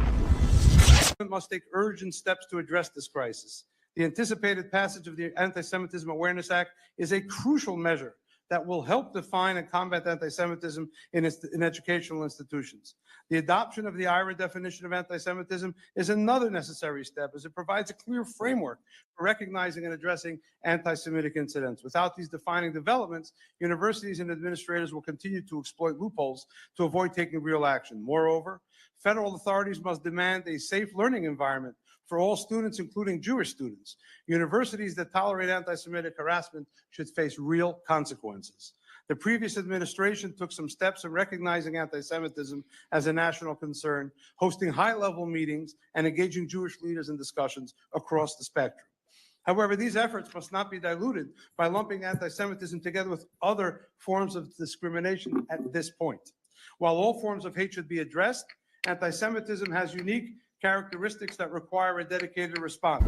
Must take urgent steps to address this crisis. The anticipated passage of the Anti-Semitism Awareness Act is a crucial measure that will help define and combat anti-Semitism in educational institutions. The adoption of the IRA definition of anti-Semitism is another necessary step, as it provides a clear framework for recognizing and addressing anti-Semitic incidents. Without these defining developments, universities and administrators will continue to exploit loopholes to avoid taking real action. Moreover, federal authorities must demand a safe learning environment for all students, including Jewish students. Universities that tolerate anti-Semitic harassment should face real consequences. The previous administration took some steps in recognizing anti-Semitism as a national concern, hosting high-level meetings and engaging Jewish leaders in discussions across the spectrum. However, these efforts must not be diluted by lumping anti-Semitism together with other forms of discrimination at this point. While all forms of hate should be addressed, anti-Semitism has unique characteristics that require a dedicated response.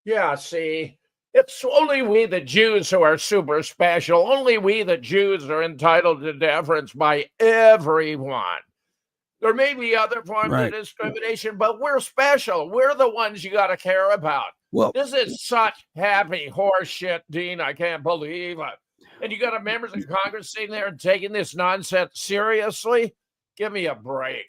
Yeah, see, it's only we the Jews who are super special. Only we the Jews are entitled to deference by everyone. There may be other forms of discrimination, but we're special. We're the ones you got to care about. Well, this is such happy horse shit, Dean. I can't believe it. And you got a members of Congress sitting there and taking this nonsense seriously? Give me a break.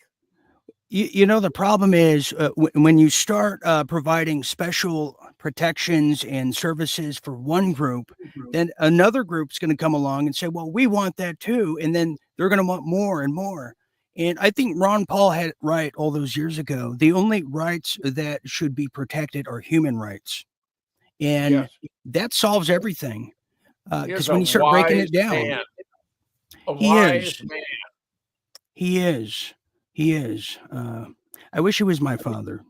The problem is when you start providing special protections and services for one group, then another group's going to come along and say, well, we want that too. And then they're going to want more and more. And I think Ron Paul had it right all those years ago. The only rights that should be protected are human rights. And that solves everything. Because when you start breaking it down, he is. I wish he was my father,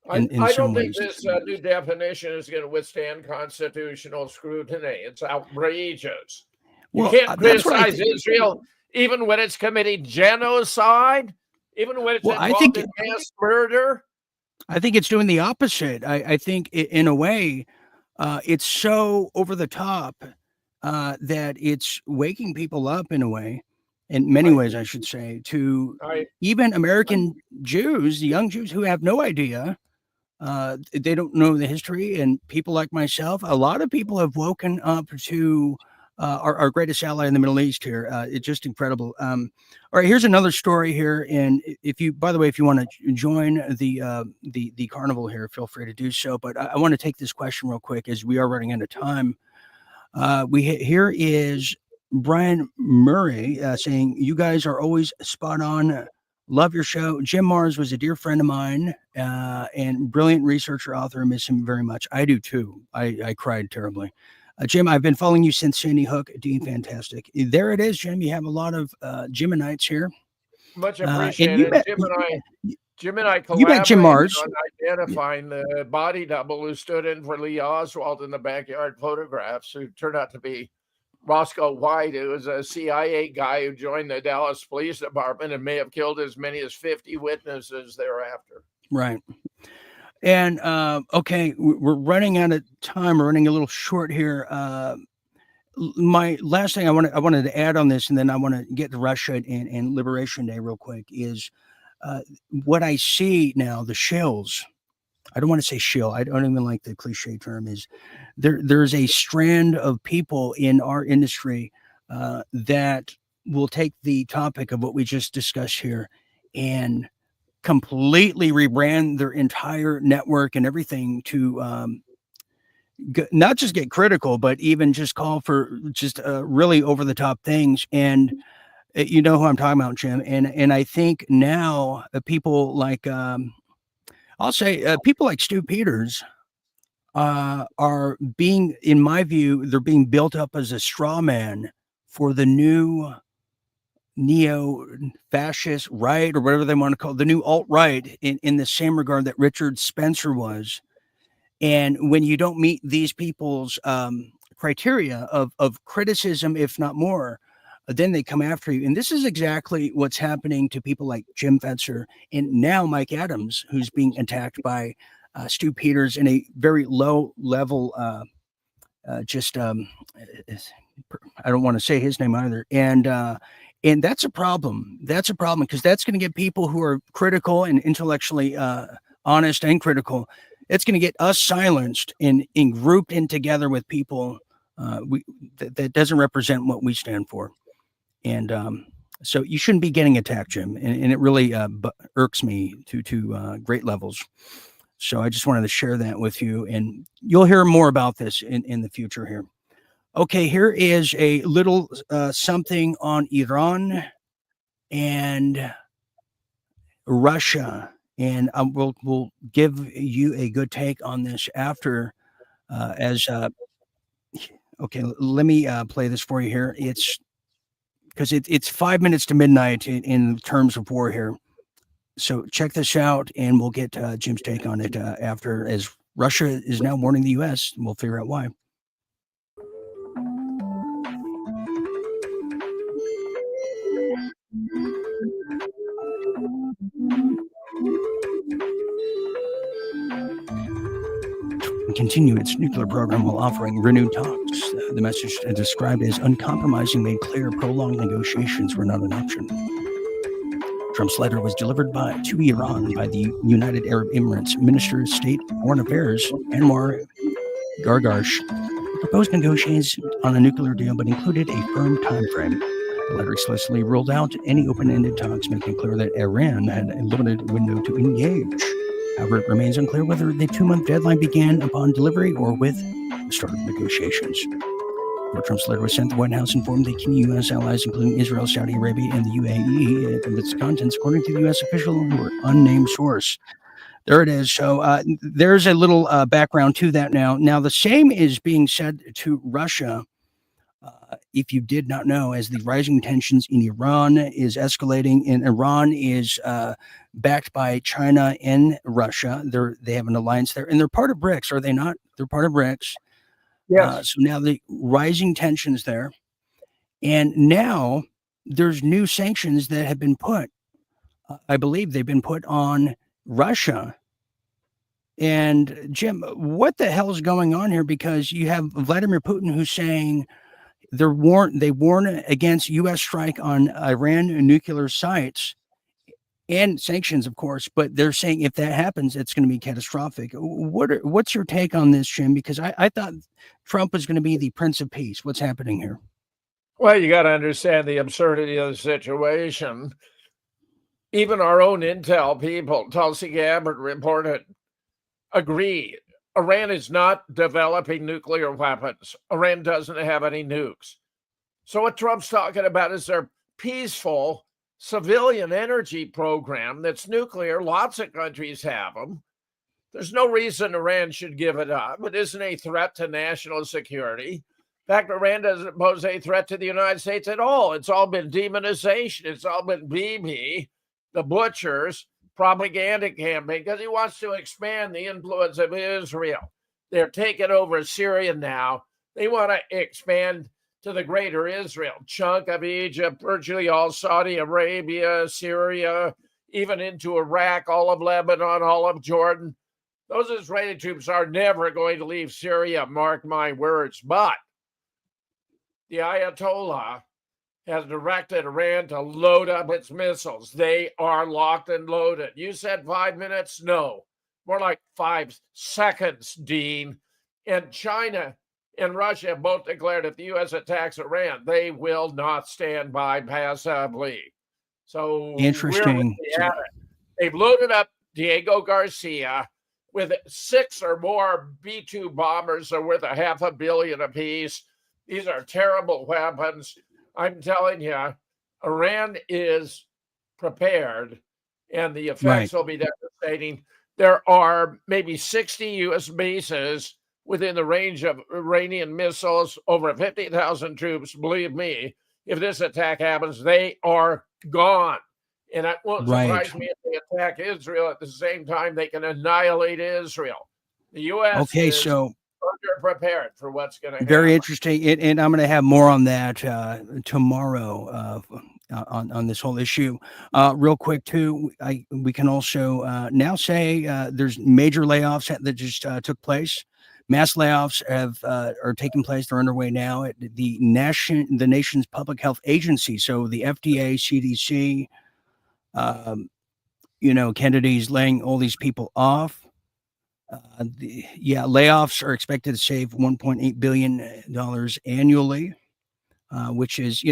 I don't think this new definition is going to withstand constitutional scrutiny. It's outrageous. You can't criticize Israel even when it's committing genocide, even when it's involved in mass murder. I think it's doing the opposite. I think in a way, it's so over the top that it's waking people up in a way. In many ways, I should say, to even American Jews, the young Jews who have no idea, they don't know the history, and people like myself, a lot of people have woken up to our greatest ally in the Middle East here. It's just incredible. All right, here's another story here, and by the way, if you want to join the carnival here, feel free to do so. But I want to take this question real quick, as we are running out of time. Here is Brian Murray saying, you guys are always spot on. Love your show. Jim Mars was a dear friend of mine and brilliant researcher, author. I miss him very much. I do too. I cried terribly. Jim, I've been following you since Sandy Hook. Dean, fantastic. There it is, Jim. You have a lot of Jiminites here. Much appreciated. Jim and I collaborated you met Jim Mars on identifying the body double who stood in for Lee Oswald in the backyard photographs, who turned out to be Roscoe White, who was a CIA guy who joined the Dallas Police Department and may have killed as many as 50 witnesses thereafter. Right. And okay, we're running out of time. We're running a little short here. My last thing I wanted to add on this, and then I want to get to Russia and Liberation Day real quick, is what I see now, the shills. I don't want to say shill. I don't even like the cliche term. Is there's a strand of people in our industry that will take the topic of what we just discussed here and completely rebrand their entire network and everything to not just get critical, but even just call for just really over the top things. And you know who I'm talking about, Jim. And I think now people like I'll say people like Stu Peters are being, in my view, they're being built up as a straw man for the new neo-fascist right, or whatever they want to call it, the new alt-right, in the same regard that Richard Spencer was. And when you don't meet these people's criteria of criticism, if not more, then they come after you. And this is exactly what's happening to people like Jim Fetzer and now Mike Adams, who's being attacked by Stu Peters in a very low level, I don't want to say his name either. And that's a problem. That's a problem because that's going to get people who are critical and intellectually honest and critical. It's going to get us silenced and grouped in together with people that doesn't represent what we stand for. And so you shouldn't be getting attacked, Jim. And it really irks me to great levels. So I just wanted to share that with you. And you'll hear more about this in the future here. Okay, here is a little something on Iran and Russia. And we'll give you a good take on this after okay, let me play this for you here. It's because it's 5 minutes to midnight in terms of war here. So check this out, and we'll get Jim's take on it after, as Russia is now warning the U.S. And we'll figure out why. Continue its nuclear program while offering renewed talks. The message described as uncompromising made clear prolonged negotiations were not an option. Trump's letter was delivered to Iran by the United Arab Emirates Minister of State Foreign Affairs, Anwar Gargash. He proposed negotiations on a nuclear deal, but included a firm time frame. The letter explicitly ruled out any open-ended talks, making clear that Iran had a limited window to engage. However, it remains unclear whether the 2-month deadline began upon delivery or with the start of negotiations. Before Trump's letter was sent, the White House informed the key U.S. allies, including Israel, Saudi Arabia, and the UAE, of its contents, according to the U.S. official who were unnamed source. There it is. So there's a little background to that now. Now, the same is being said to Russia. If you did not know, as the rising tensions in Iran is escalating, and Iran is backed by China and Russia. They have an alliance there, and they're part of BRICS, are they not? They're part of BRICS. Yes. So now the rising tensions there, and now there's new sanctions that have been put. I believe they've been put on Russia. And Jim, what the hell is going on here? Because you have Vladimir Putin who's saying they warn against U.S. strike on Iran nuclear sites and sanctions, of course. But they're saying if that happens, it's going to be catastrophic. What's your take on this, Jim? Because I thought Trump was going to be the Prince of Peace. What's happening here? Well, you got to understand the absurdity of the situation. Even our own intel people, Tulsi Gabbard reported, agree. Iran is not developing nuclear weapons. Iran doesn't have any nukes. So what Trump's talking about is their peaceful civilian energy program that's nuclear. Lots of countries have them. There's no reason Iran should give it up. It isn't a threat to national security. In fact, Iran doesn't pose a threat to the United States at all. It's all been demonization. It's all been Bibi, the butchers, propaganda campaign, because he wants to expand the influence of Israel. They're taking over Syria now. They want to expand to the greater Israel, chunk of Egypt, virtually all Saudi Arabia, Syria, even into Iraq, all of Lebanon, all of Jordan. Those Israeli troops are never going to leave Syria, mark my words. But the Ayatollah has directed Iran to load up its missiles. They are locked and loaded. You said 5 minutes? No, more like 5 seconds, Dean. And China and Russia have both declared if the U.S. attacks Iran, they will not stand by passively. So interesting. They've loaded up Diego Garcia with 6 or more B-2 bombers that are worth $500 million apiece. These are terrible weapons. I'm telling you, Iran is prepared, and the effects will be devastating. There are maybe 60 U.S. bases within the range of Iranian missiles, over 50,000 troops. Believe me, if this attack happens, they are gone. And it won't surprise me if they attack Israel at the same time. They can annihilate Israel. The U.S. is prepared for what's going to happen. Very interesting, and I'm going to have more on that tomorrow on this whole issue. Real quick, too, we can also now say there's major layoffs that just took place. Mass layoffs are taking place. They're underway now at the nation's public health agency. So the FDA, CDC, Kennedy's laying all these people off. Layoffs are expected to save $1.8 billion annually, which is,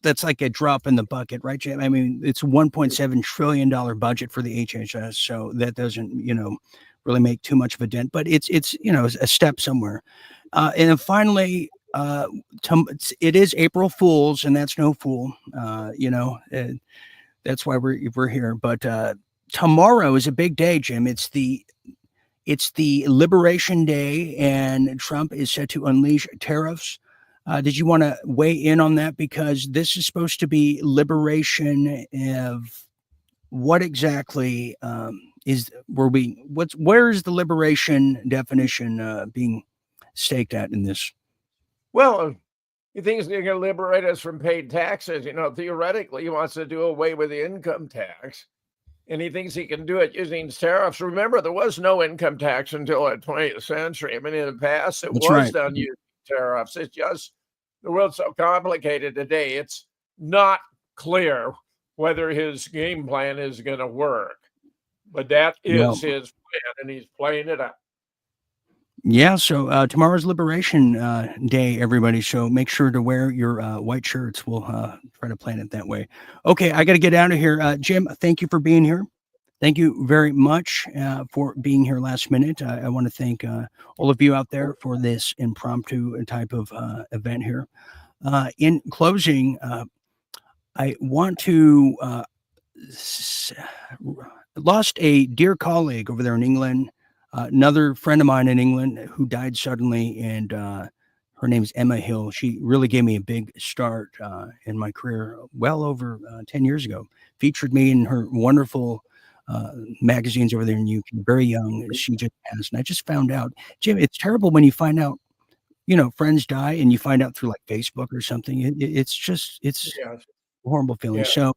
that's like a drop in the bucket, right, Jim? I mean, it's a $1.7 trillion budget for the HHS, so that doesn't, really make too much of a dent, but it's a step somewhere. And then finally, it is April Fool's, and that's no fool, that's why we're here. But tomorrow is a big day, Jim. It's the Liberation Day, and Trump is set to unleash tariffs. Did you want to weigh in on that? Because this is supposed to be liberation of what exactly where's the liberation definition being staked at in this? Well, he thinks he's going to liberate us from paid taxes. Theoretically, he wants to do away with the income tax. And he thinks he can do it using tariffs. Remember, there was no income tax until the 20th century. I mean, in the past, it was done using tariffs. It's just the world's so complicated today. It's not clear whether his game plan is going to work. But that is his plan, and he's playing it out. Yeah, so tomorrow's Liberation Day, everybody. So make sure to wear your white shirts. We'll try to plan it that way. Okay, I got to get out of here. Jim, thank you for being here. Thank you very much for being here last minute. I want to thank all of you out there for this impromptu type of event here. In closing, I want to lost a dear colleague over there in England. Another friend of mine in England who died suddenly, and her name is Emma Hill. She really gave me a big start in my career well over 10 years ago. Featured me in her wonderful magazines over there in UK. Very young. She just passed. And I just found out, Jim, it's terrible when you find out, friends die and you find out through like Facebook or something. It's a horrible feeling. So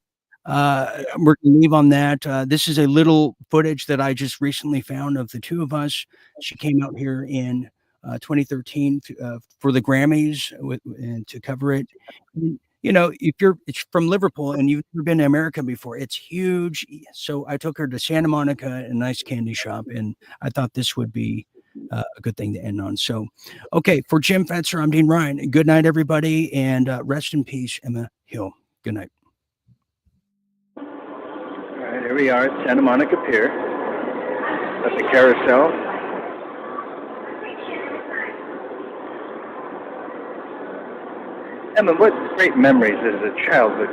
we're going to leave on that. This is a little footage that I just recently found of the two of us. She came out here in 2013 for the Grammys and to cover it. If it's from Liverpool and you've never been to America before, it's huge. So I took her to Santa Monica, a nice candy shop, and I thought this would be a good thing to end on. So, okay, for Jim Fetzer, I'm Dean Ryan. Good night, everybody, and rest in peace, Emma Hill. Good night. Here we are at Santa Monica Pier at the Carousel. Emma, what great memories as a childhood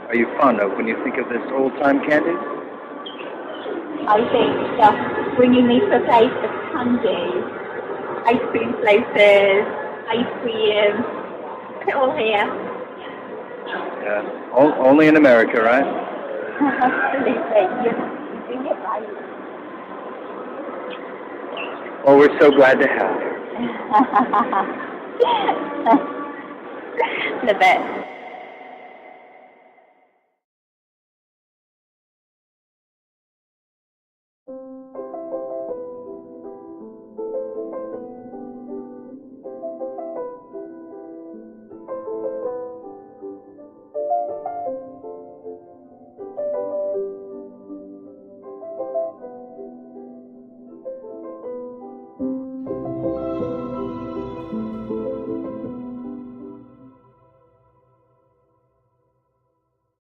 are you fond of when you think of this old-time candy? I think just bringing me to a place of candy, ice cream places, ice cream, put it all here. Yeah, only in America, right? Absolutely, you're doing it right. Well, we're so glad to have you. The best.